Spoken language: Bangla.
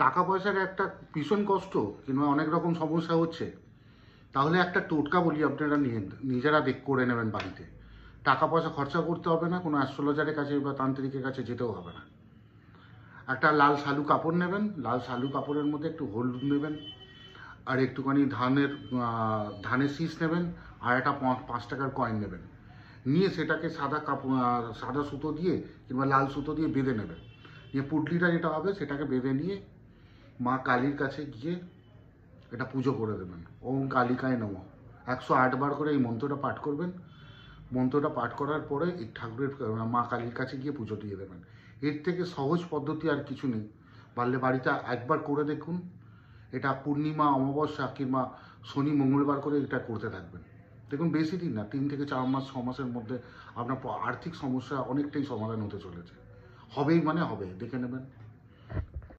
টাকা পয়সার একটা ভীষণ কষ্ট কিংবা অনেক রকম সমস্যা হচ্ছে, তাহলে একটা টোটকা বলি, আপনারা নিজেরা করে নেবেন বাড়িতে। টাকা পয়সা খরচা করতে হবে না, কোনো অ্যাস্ট্রোলজারের কাছে বা তান্ত্রিকের কাছে যেতেও হবে না। একটা লাল শালু কাপড় নেবেন, লাল শালু কাপড়ের মধ্যে একটু হলুদ নেবেন, আর একটুখানি ধানের শীষ নেবেন, আর একটা 5 টাকার কয়েন নেবেন। নিয়ে সেটাকে সাদা সুতো দিয়ে কিংবা লাল সুতো দিয়ে বেঁধে নেবেন। নিয়ে পুটলিটা যেটা হবে সেটাকে বেঁধে নিয়ে মা কালীর কাছে গিয়ে এটা পুজো করে দেবেন। ওম কালিকায় নমঃ 108 বার করে এই মন্ত্রটা পাঠ করবেন। মন্ত্রটা পাঠ করার পরে এই ঠাকুরের মা কালীর কাছে গিয়ে পুজো দিয়ে দেবেন। এর থেকে সহজ পদ্ধতি আর কিছু নেই। পারলে বাড়িতে একবার করে দেখুন। এটা পূর্ণিমা, অমাবস্যা কিংবা শনি মঙ্গলবার করে এটা করতে থাকবেন। দেখুন বেশি দিন না, 3 থেকে 4 মাস 6 মাসের মধ্যে আপনার আর্থিক সমস্যা অনেকটাই সমাধান হতে চলেছে। হবেই মানে হবে, দেখে নেবেন।